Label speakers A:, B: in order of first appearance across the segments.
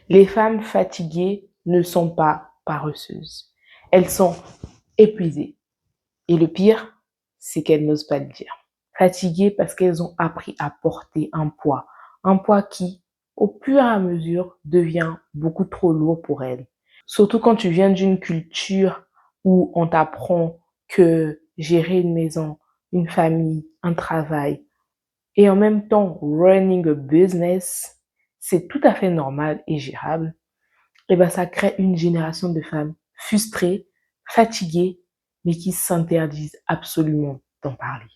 A: Les femmes fatiguées ne sont pas paresseuses. Elles sont épuisées. Et le pire, c'est qu'elles n'osent pas le dire. Fatiguées parce qu'elles ont appris à porter un poids qui, au fur et à mesure, devient beaucoup trop lourd pour elles. Surtout quand tu viens d'une culture où on t'apprend que gérer une maison, une famille, un travail, et en même temps running a business, c'est tout à fait normal et gérable. Et ben ça crée une génération de femmes frustrées, fatiguées, mais qui s'interdisent absolument d'en parler.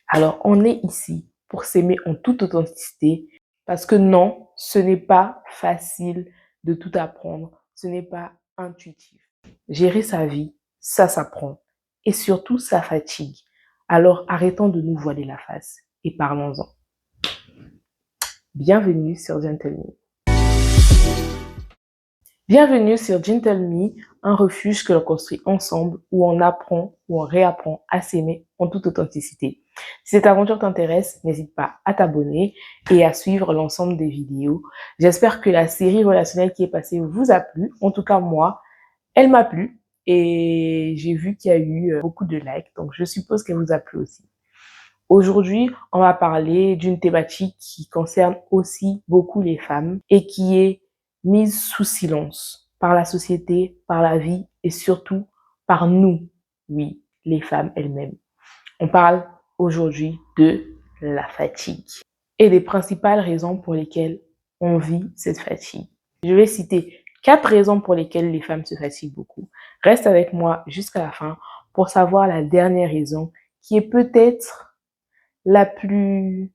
A: Alors on est ici pour s'aimer en toute authenticité, parce que non, ce n'est pas facile de tout apprendre, ce n'est pas intuitif. Gérer sa vie, ça s'apprend, et surtout ça fatigue. Alors arrêtons de nous voiler la face et parlons-en. Bienvenue sur Gentle Me. Bienvenue sur Gentle Me, un refuge que l'on construit ensemble, où on apprend, où on réapprend à s'aimer en toute authenticité. Si cette aventure t'intéresse, n'hésite pas à t'abonner et à suivre l'ensemble des vidéos. J'espère que la série relationnelle qui est passée vous a plu. En tout cas, moi, elle m'a plu et j'ai vu qu'il y a eu beaucoup de likes, donc je suppose qu'elle vous a plu aussi. Aujourd'hui, on va parler d'une thématique qui concerne aussi beaucoup les femmes et qui est mise sous silence par la société, par la vie et surtout par nous, oui, les femmes elles-mêmes. On parle aujourd'hui de la fatigue et des principales raisons pour lesquelles on vit cette fatigue. Je vais citer 4 raisons pour lesquelles les femmes se fatiguent beaucoup. Reste avec moi jusqu'à la fin pour savoir la dernière raison qui est peut-être la plus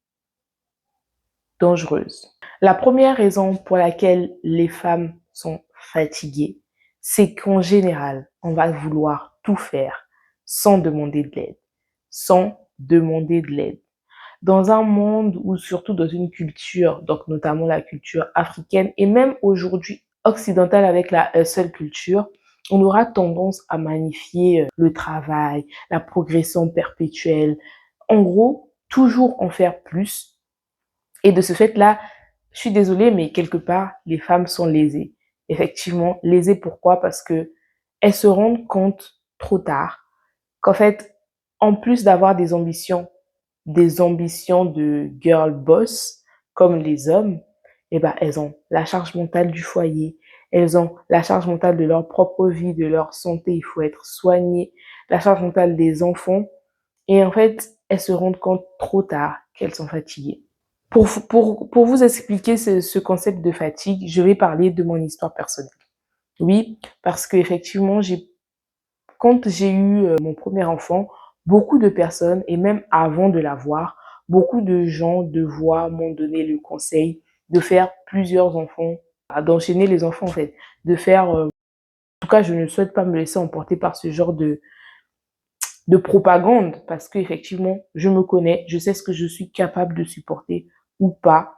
A: dangereuse. La première raison pour laquelle les femmes sont fatiguées, c'est qu'en général, on va vouloir tout faire sans demander de l'aide. Sans demander de l'aide. Dans un monde ou surtout dans une culture, donc notamment la culture africaine et même aujourd'hui occidentale avec la hustle culture, on aura tendance à magnifier le travail, la progression perpétuelle. En gros, toujours en faire plus. Et de ce fait-là, je suis désolée, mais quelque part, les femmes sont lésées. Effectivement, lésées pourquoi? Parce que elles se rendent compte trop tard qu'en fait, en plus d'avoir des ambitions de girl boss, comme les hommes, eh ben, elles ont la charge mentale du foyer, elles ont la charge mentale de leur propre vie, de leur santé, il faut être soigné, la charge mentale des enfants, et en fait, elles se rendent compte trop tard qu'elles sont fatiguées. Pour vous expliquer ce concept de fatigue, je vais parler de mon histoire personnelle. Oui, parce que effectivement, quand j'ai eu mon premier enfant, beaucoup de personnes, et même avant de l'avoir, beaucoup de gens de voix m'ont donné le conseil de faire plusieurs enfants, d'enchaîner les enfants en fait, de faire, en tout cas, je ne souhaite pas me laisser emporter par ce genre de propagande, parce que effectivement, je me connais, je sais ce que je suis capable de supporter ou pas,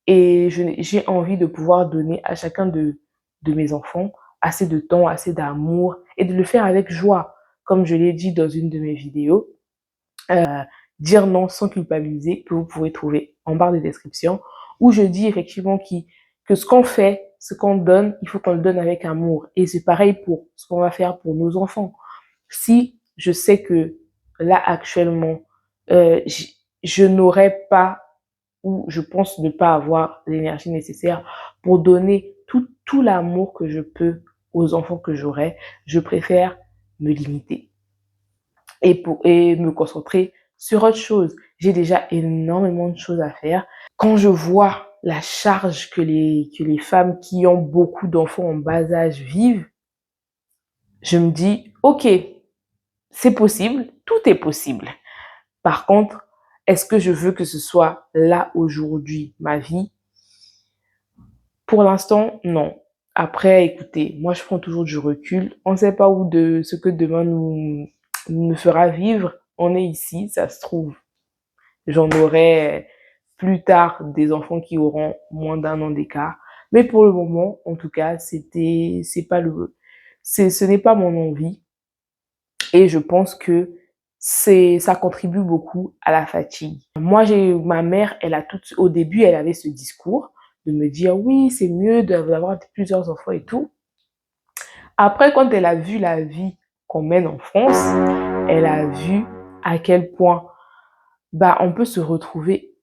A: et j'ai envie de pouvoir donner à chacun de mes enfants assez de temps, assez d'amour, et de le faire avec joie. Comme je l'ai dit dans une de mes vidéos, dire non sans culpabiliser, que vous pouvez trouver en barre de description, où je dis effectivement que ce qu'on fait, ce qu'on donne, il faut qu'on le donne avec amour. Et c'est pareil pour ce qu'on va faire pour nos enfants. Si je sais que là actuellement, je n'aurais pas, ou je pense ne pas avoir l'énergie nécessaire pour donner tout l'amour que je peux aux enfants que j'aurai, je préfère me limiter et me concentrer sur autre chose. J'ai déjà énormément de choses à faire. Quand je vois la charge que les femmes qui ont beaucoup d'enfants en bas âge vivent, je me dis, ok, c'est possible, tout est possible. Par contre, est-ce que je veux que ce soit là aujourd'hui, ma vie? Pour l'instant, non. Après, écoutez, moi je prends toujours du recul. On ne sait pas où de ce que demain nous fera vivre. On est ici, ça se trouve. J'en aurai plus tard des enfants qui auront moins d'un an d'écart. Mais pour le moment, en tout cas, ce n'est pas mon envie. Et je pense que ça contribue beaucoup à la fatigue. Moi, ma mère, au début, elle avait ce discours de me dire oui, c'est mieux d'avoir plusieurs enfants et tout. Après, quand elle a vu la vie qu'on mène en France, elle a vu à quel point on peut se retrouver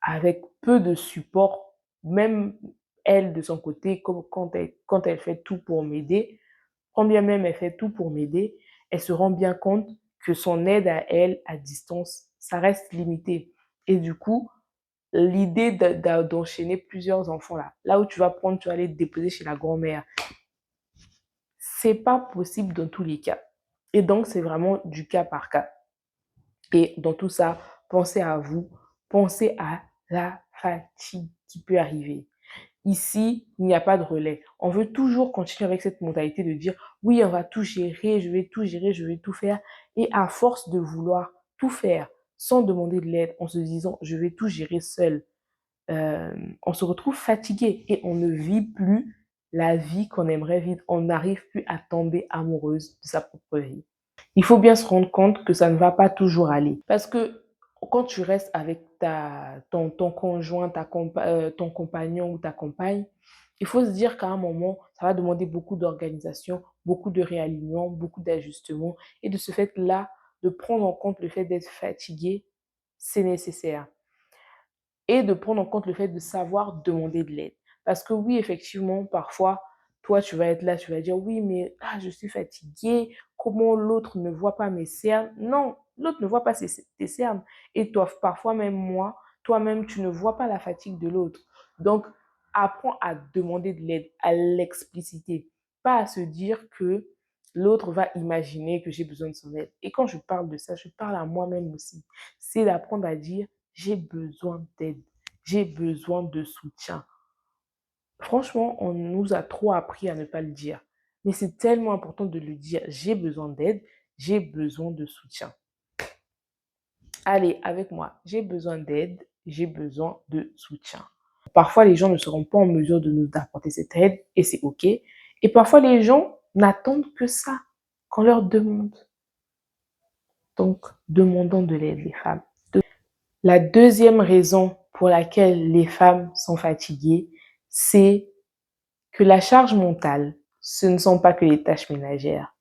A: avec peu de support, même elle de son côté, comme quand elle fait tout pour m'aider, quand bien même elle fait tout pour m'aider, elle se rend bien compte que son aide à elle, à distance, ça reste limité. Et du coup, l'idée d'enchaîner plusieurs enfants là où tu vas prendre, tu vas aller te déposer chez la grand-mère, c'est pas possible dans tous les cas. Et donc, c'est vraiment du cas par cas. Et dans tout ça, pensez à vous, pensez à la fatigue qui peut arriver. Ici, il n'y a pas de relais. On veut toujours continuer avec cette mentalité de dire oui, on va tout gérer, je vais tout gérer, je vais tout faire. Et à force de vouloir tout faire sans demander de l'aide, en se disant je vais tout gérer seul, on se retrouve fatigué et on ne vit plus la vie qu'on aimerait vivre. On n'arrive plus à tomber amoureuse de sa propre vie. Il faut bien se rendre compte que ça ne va pas toujours aller. Parce que quand tu restes avec ton conjoint, ton compagnon ou ta compagne, il faut se dire qu'à un moment, ça va demander beaucoup d'organisation, beaucoup de réalignement, beaucoup d'ajustements. Et de ce fait-là, de prendre en compte le fait d'être fatigué, c'est nécessaire. Et de prendre en compte le fait de savoir demander de l'aide. Parce que oui, effectivement, parfois, toi, tu vas être là, tu vas dire, oui, mais je suis fatiguée, comment l'autre ne voit pas mes cernes? Non, l'autre ne voit pas tes cernes. Et toi, parfois même moi, toi-même, tu ne vois pas la fatigue de l'autre. Donc, apprends à demander de l'aide, à l'expliciter, pas à se dire que l'autre va imaginer que j'ai besoin de son aide. Et quand je parle de ça, je parle à moi-même aussi. C'est d'apprendre à dire, j'ai besoin d'aide, j'ai besoin de soutien. Franchement, on nous a trop appris à ne pas le dire. Mais c'est tellement important de le dire. J'ai besoin d'aide, j'ai besoin de soutien. Allez, avec moi, j'ai besoin d'aide, j'ai besoin de soutien. Parfois, les gens ne seront pas en mesure de nous apporter cette aide et c'est OK. Et parfois, les gens n'attendent que ça, qu'on leur demande. Donc, demandons de l'aide, les femmes. La deuxième raison pour laquelle les femmes sont fatiguées, c'est que la charge mentale, ce ne sont pas que les tâches ménagères.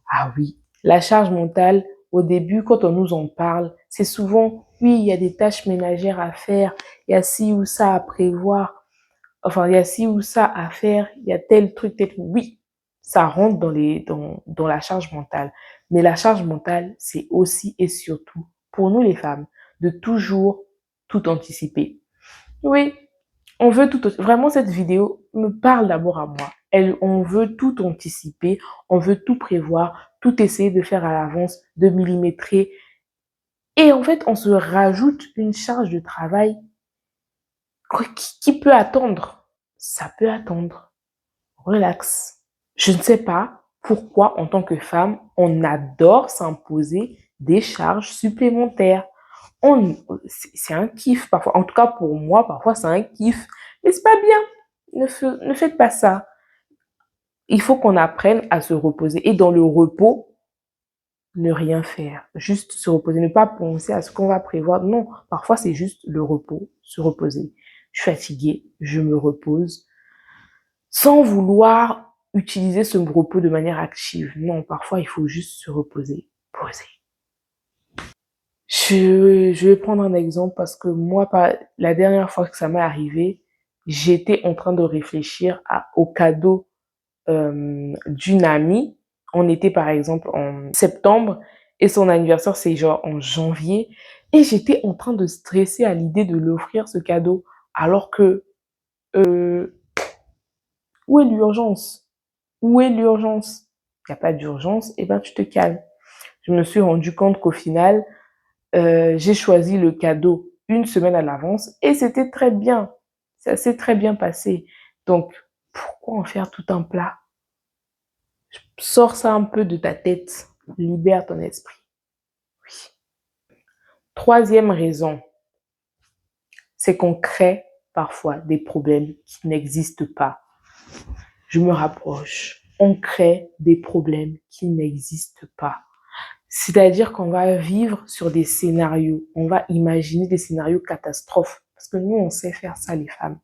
A: Ah oui, la charge mentale, au début, quand on nous en parle, c'est souvent, oui, il y a des tâches ménagères à faire, il y a ci ou ça à prévoir, enfin, il y a ci ou ça à faire, il y a tel truc, tel truc. Oui, ça rentre dans la charge mentale. Mais la charge mentale, c'est aussi et surtout, pour nous les femmes, de toujours tout anticiper. Oui, on veut tout, vraiment cette vidéo me parle d'abord à moi. On veut tout anticiper, on veut tout prévoir, tout essayer de faire à l'avance, de millimétrer. Et en fait, on se rajoute une charge de travail qui peut attendre. Ça peut attendre. Relax. Je ne sais pas pourquoi, en tant que femme, on adore s'imposer des charges supplémentaires. C'est un kiff parfois. En tout cas, pour moi, parfois, c'est un kiff. Mais c'est pas bien. Ne faites pas ça. Il faut qu'on apprenne à se reposer. Et dans le repos, ne rien faire. Juste se reposer. Ne pas penser à ce qu'on va prévoir. Non, parfois, c'est juste le repos. Se reposer. Je suis fatiguée. Je me repose. Sans vouloir utiliser ce repos de manière active. Non, parfois, il faut juste se reposer. Poser. Je vais prendre un exemple parce que moi, la dernière fois que ça m'est arrivé, j'étais en train de réfléchir au cadeau d'une amie. On était par exemple en septembre et son anniversaire c'est genre en janvier et j'étais en train de stresser à l'idée de l'offrir ce cadeau alors que où est l'urgence? Où est l'urgence? Il n'y a pas d'urgence, et ben tu te calmes. Je me suis rendu compte qu'au final, j'ai choisi le cadeau une semaine à l'avance et c'était très bien. Ça s'est très bien passé. Donc, pourquoi en faire tout un plat? Sors ça un peu de ta tête. Libère ton esprit. Oui. Troisième raison, c'est qu'on crée parfois des problèmes qui n'existent pas. Je me rapproche. On crée des problèmes qui n'existent pas. C'est-à-dire qu'on va vivre sur des scénarios. On va imaginer des scénarios catastrophes. Parce que nous, on sait faire ça, les femmes.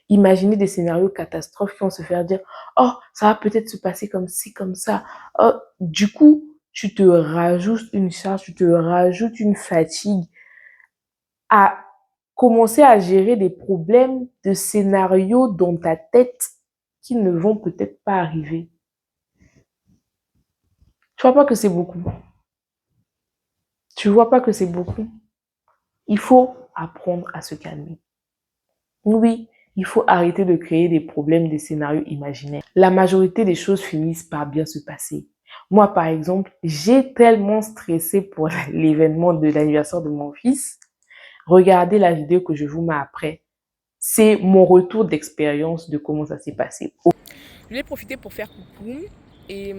A: Imaginer des scénarios catastrophes qui vont se faire dire, oh, ça va peut-être se passer comme ci, comme ça. Oh, du coup, tu te rajoutes une charge, tu te rajoutes une fatigue à commencer à gérer des problèmes de scénarios dans ta tête qui ne vont peut-être pas arriver. Tu vois pas que c'est beaucoup. Tu vois pas que c'est beaucoup. Il faut apprendre à se calmer. Oui, il faut arrêter de créer des problèmes, des scénarios imaginaires. La majorité des choses finissent par bien se passer. Moi, par exemple, j'ai tellement stressé pour l'événement de l'anniversaire de mon fils. Regardez la vidéo que je vous mets après. C'est mon retour d'expérience de comment ça s'est passé.
B: Je voulais profiter pour faire coucou et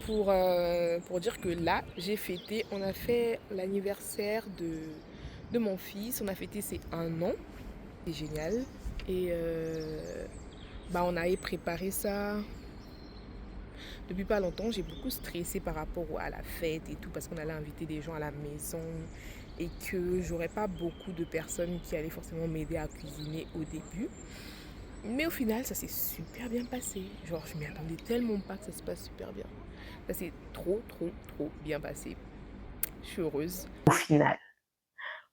B: pour dire que là, j'ai fêté, on a fait l'anniversaire de mon fils, on a fêté ses 1 an, c'est génial. Et on avait préparé ça depuis pas longtemps. J'ai beaucoup stressé par rapport à la fête et tout parce qu'on allait inviter des gens à la maison et que j'aurais pas beaucoup de personnes qui allaient forcément m'aider à cuisiner au début. Mais au final, ça s'est super bien passé. Genre, je m'y attendais tellement pas que ça se passe super bien. Ça s'est trop, trop, trop bien passé. Je suis heureuse.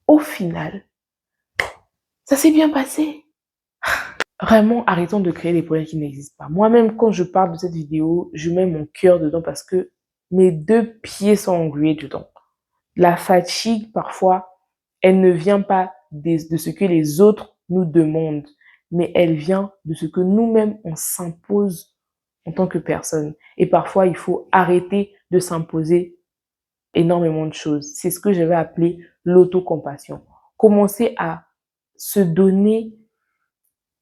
A: Au final, ça s'est bien passé. Vraiment, arrêtons de créer des problèmes qui n'existent pas. Moi-même, quand je parle de cette vidéo, je mets mon cœur dedans parce que mes 2 pieds sont englués dedans. La fatigue, parfois, elle ne vient pas de ce que les autres nous demandent, mais elle vient de ce que nous-mêmes, on s'impose en tant que personne. Et parfois, il faut arrêter de s'imposer énormément de choses. C'est ce que je vais appeler l'autocompassion. Commencer à se donner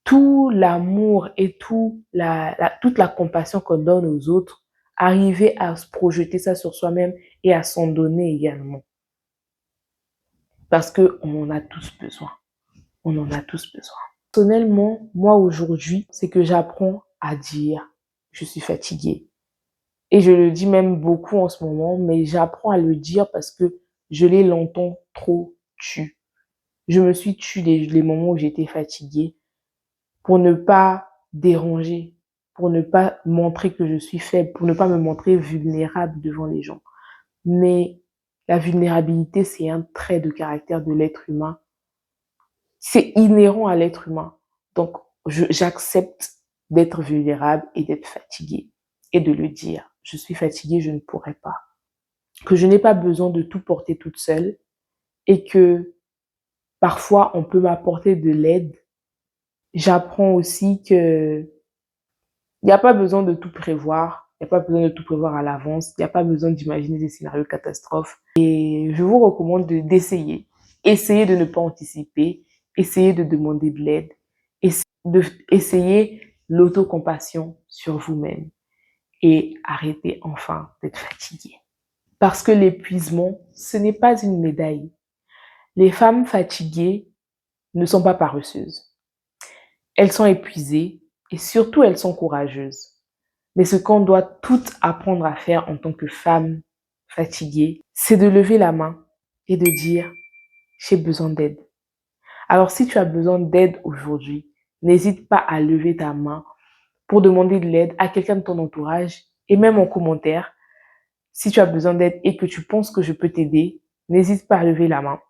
A: tout l'amour et toute la compassion qu'on donne aux autres, arriver à se projeter ça sur soi-même et à s'en donner également. Parce qu'on en a tous besoin. On en a tous besoin. Personnellement, moi aujourd'hui, c'est que j'apprends à dire je suis fatiguée. Et je le dis même beaucoup en ce moment, mais j'apprends à le dire parce que je l'ai longtemps trop tu. Je me suis tue les moments où j'étais fatiguée pour ne pas déranger, pour ne pas montrer que je suis faible, pour ne pas me montrer vulnérable devant les gens. Mais la vulnérabilité, c'est un trait de caractère de l'être humain. C'est inhérent à l'être humain. Donc, j'accepte d'être vulnérable et d'être fatiguée et de le dire. Je suis fatiguée, je ne pourrai pas. Que je n'ai pas besoin de tout porter toute seule et que parfois on peut m'apporter de l'aide. J'apprends aussi que il n'y a pas besoin de tout prévoir. Il n'y a pas besoin de tout prévoir à l'avance. Il n'y a pas besoin d'imaginer des scénarios catastrophes. Et je vous recommande d'essayer. Essayez de ne pas anticiper. Essayez de demander de l'aide. Essayez l'autocompassion sur vous-même. Et arrêtez enfin d'être fatigué. Parce que l'épuisement, ce n'est pas une médaille. Les femmes fatiguées ne sont pas paresseuses. Elles sont épuisées et surtout elles sont courageuses. Mais ce qu'on doit toutes apprendre à faire en tant que femme fatiguée, c'est de lever la main et de dire j'ai besoin d'aide. Alors si tu as besoin d'aide aujourd'hui, n'hésite pas à lever ta main pour demander de l'aide à quelqu'un de ton entourage et même en commentaire. Si tu as besoin d'aide et que tu penses que je peux t'aider, n'hésite pas à lever la main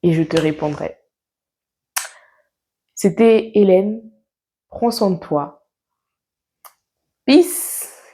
A: et je te répondrai. C'était Hélène. Prends soin de toi. Peace!